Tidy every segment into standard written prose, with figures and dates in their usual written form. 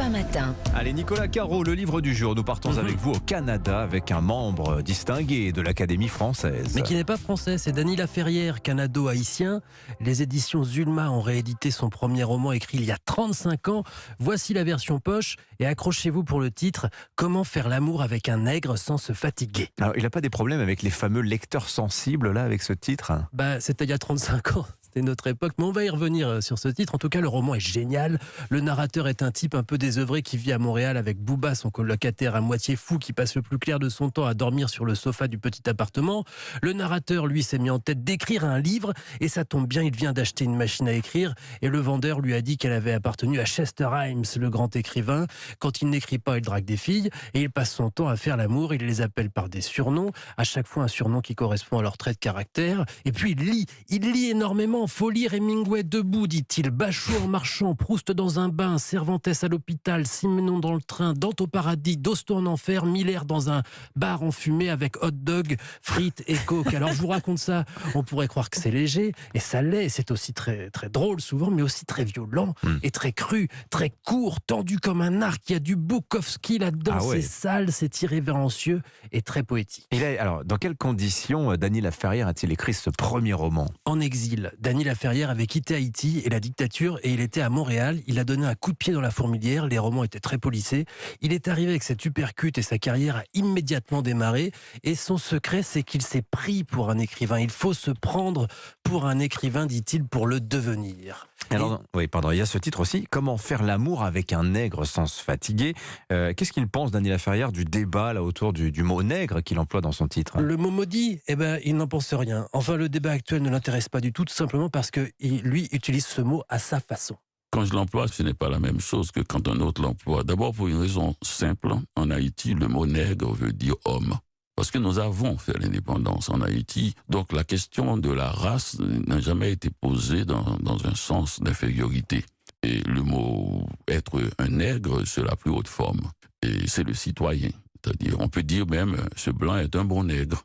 Europe 1 matin. Allez, Nicolas Caro, le livre du jour. Nous partons avec vous au Canada avec un membre distingué de l'Académie française. Mais qui n'est pas français, c'est Dany Laferrière, canado-haïtien. Les éditions Zulma ont réédité son premier roman écrit il y a 35 ans. Voici la version poche et accrochez-vous pour le titre « Comment faire l'amour avec un nègre sans se fatiguer ». Alors, il n'a pas des problèmes avec les fameux lecteurs sensibles là avec ce titre? C'était il y a 35 ans. C'était notre époque, mais on va y revenir sur ce titre. En tout cas, le roman est génial. Le narrateur est un type un peu désœuvré qui vit à Montréal avec Booba, son colocataire à moitié fou, qui passe le plus clair de son temps à dormir sur le sofa du petit appartement. Le narrateur, lui, s'est mis en tête d'écrire un livre, et ça tombe bien, il vient d'acheter une machine à écrire, et le vendeur lui a dit qu'elle avait appartenu à Chester Himes, le grand écrivain. Quand il n'écrit pas, il drague des filles, et il passe son temps à faire l'amour. Il les appelle par des surnoms, à chaque fois un surnom qui correspond à leur trait de caractère. Et puis il lit énormément. Faut lire Hemingway debout, dit-il, Bachot en marchant, Proust dans un bain, Cervantes à l'hôpital, Simenon dans le train, Dante au paradis, Dosto en enfer, Miller dans un bar enfumé avec hot dog, frites et coke. Alors je vous raconte ça, on pourrait croire que c'est léger, et ça l'est, c'est aussi très, très drôle souvent, mais aussi très violent, et très cru, très court, tendu comme un arc. Il y a du Bukowski là-dedans, c'est sale, c'est irrévérencieux et très poétique. Alors, dans quelles conditions Dany Laferrière a-t-il écrit ce premier roman? En exil. Dany Laferrière avait quitté Haïti et la dictature, et il était à Montréal. Il a donné un coup de pied dans la fourmilière. Les romans étaient très polissés. Il est arrivé avec cette uppercut et sa carrière a immédiatement démarré. Et son secret, c'est qu'il s'est pris pour un écrivain. Il faut se prendre pour un écrivain, dit-il, pour le devenir. Alors, il y a ce titre aussi, Comment faire l'amour avec un nègre sans se fatiguer. Qu'est-ce qu'il pense, Dany Laferrière, du débat là autour du mot nègre qu'il emploie dans son titre? Le mot maudit, il n'en pense rien. Enfin, le débat actuel ne l'intéresse pas du tout simplement parce que lui utilise ce mot à sa façon. Quand je l'emploie, ce n'est pas la même chose que quand un autre l'emploie. D'abord, pour une raison simple, en Haïti, le mot nègre veut dire homme. Parce que nous avons fait l'indépendance en Haïti, donc la question de la race n'a jamais été posée dans un sens d'infériorité. Et le mot être un nègre, c'est la plus haute forme. Et c'est le citoyen. C'est-à-dire, on peut dire même, ce blanc est un bon nègre.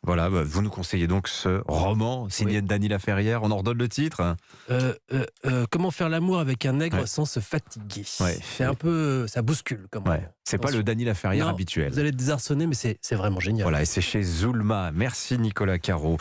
Voilà, vous nous conseillez donc ce roman signé de Dany Laferrière. On ordonne le titre. Comment faire l'amour avec un nègre sans se fatiguer. C'est un peu, ça bouscule comme roman. C'est pas le Dany Laferrière habituel. Vous allez être désarçonné, mais c'est vraiment génial. Voilà, et c'est chez Zulma. Merci Nicolas Caro.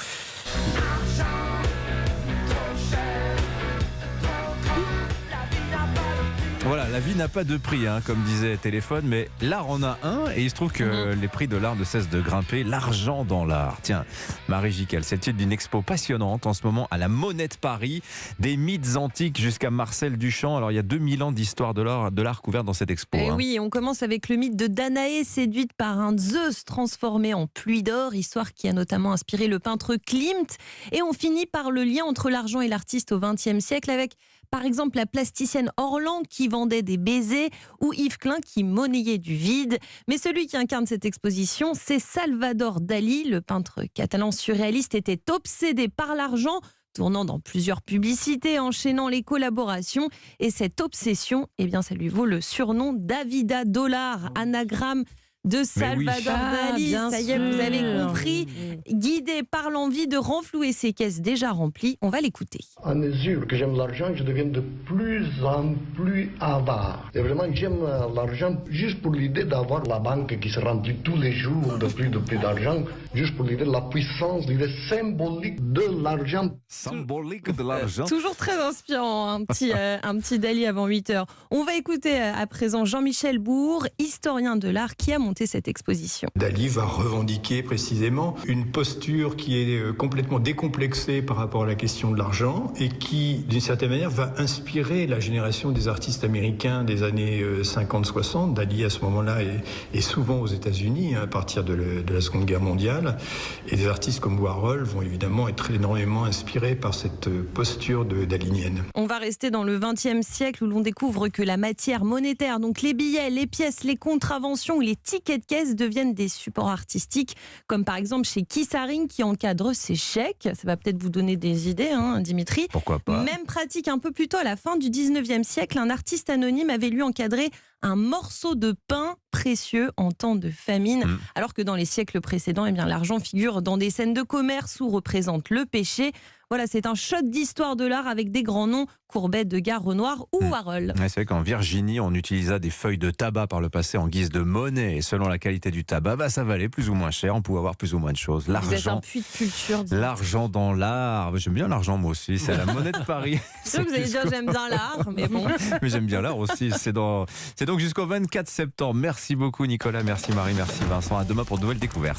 Voilà, la vie n'a pas de prix, comme disait Téléphone, mais l'art en a un, et il se trouve que les prix de l'art ne cessent de grimper. L'argent dans l'art. Tiens, Marie Jiquel, c'est le titre d'une expo passionnante en ce moment à la Monnaie de Paris, des mythes antiques jusqu'à Marcel Duchamp. Alors il y a 2000 ans d'histoire de l'art couverte dans cette expo. Oui, on commence avec le mythe de Danaé, séduite par un Zeus transformé en pluie d'or, histoire qui a notamment inspiré le peintre Klimt. Et on finit par le lien entre l'argent et l'artiste au XXe siècle avec, par exemple, la plasticienne Orlan qui vendait des baisers ou Yves Klein qui monnayait du vide. Mais celui qui incarne cette exposition, c'est Salvador Dali. Le peintre catalan surréaliste était obsédé par l'argent, tournant dans plusieurs publicités, enchaînant les collaborations. Et cette obsession, ça lui vaut le surnom Davida Dollar, anagramme de Salvador Dali. Ça y est, vous avez compris. Guidé par l'envie de renflouer ses caisses déjà remplies, on va l'écouter. À mesure que j'aime l'argent, je deviens de plus en plus avare. Et vraiment, j'aime l'argent juste pour l'idée d'avoir la banque qui se remplit tous les jours de plus d'argent. Juste pour l'idée de la puissance, l'idée symbolique de l'argent. Symbolique de l'argent. Toujours très inspirant, un petit Dali avant 8h. On va écouter à présent Jean-Michel Bourg, historien de l'art, qui a monté cette exposition. Dali va revendiquer précisément une posture qui est complètement décomplexée par rapport à la question de l'argent et qui, d'une certaine manière, va inspirer la génération des artistes américains des années 50-60. Dali, à ce moment-là, est souvent aux États-Unis, à partir de la Seconde Guerre mondiale. Et des artistes comme Warhol vont évidemment être énormément inspirés par cette posture dalinienne. On va rester dans le XXe siècle où l'on découvre que la matière monétaire, donc les billets, les pièces, les contraventions, les tickets de caisse deviennent des supports artistiques, comme par exemple chez Kissaring qui encadre ses chèques. Ça va peut-être vous donner des idées, Dimitri. Pourquoi pas. Même pratique un peu plus tôt, à la fin du 19e siècle, un artiste anonyme avait lui encadré un morceau de pain précieux en temps de famine. Alors que dans les siècles précédents, eh bien, l'argent figure dans des scènes de commerce où représente le péché. Voilà, c'est un shot d'histoire de l'art avec des grands noms, Courbet, Degas, Renoir ou Warhol. Ouais, c'est vrai qu'en Virginie, on utilisa des feuilles de tabac par le passé en guise de monnaie. Et selon la qualité du tabac, ça valait plus ou moins cher. On pouvait avoir plus ou moins de choses. Vous êtes un L'argent, puits de culture. l'argent dans l'art. J'aime bien l'argent, moi aussi. C'est à la monnaie de Paris. C'est sûr que vous allez dire j'aime bien l'art, mais bon. Mais j'aime bien l'art aussi. C'est donc jusqu'au 24 septembre. Merci beaucoup, Nicolas. Merci, Marie. Merci, Vincent. À demain pour de nouvelles découvertes.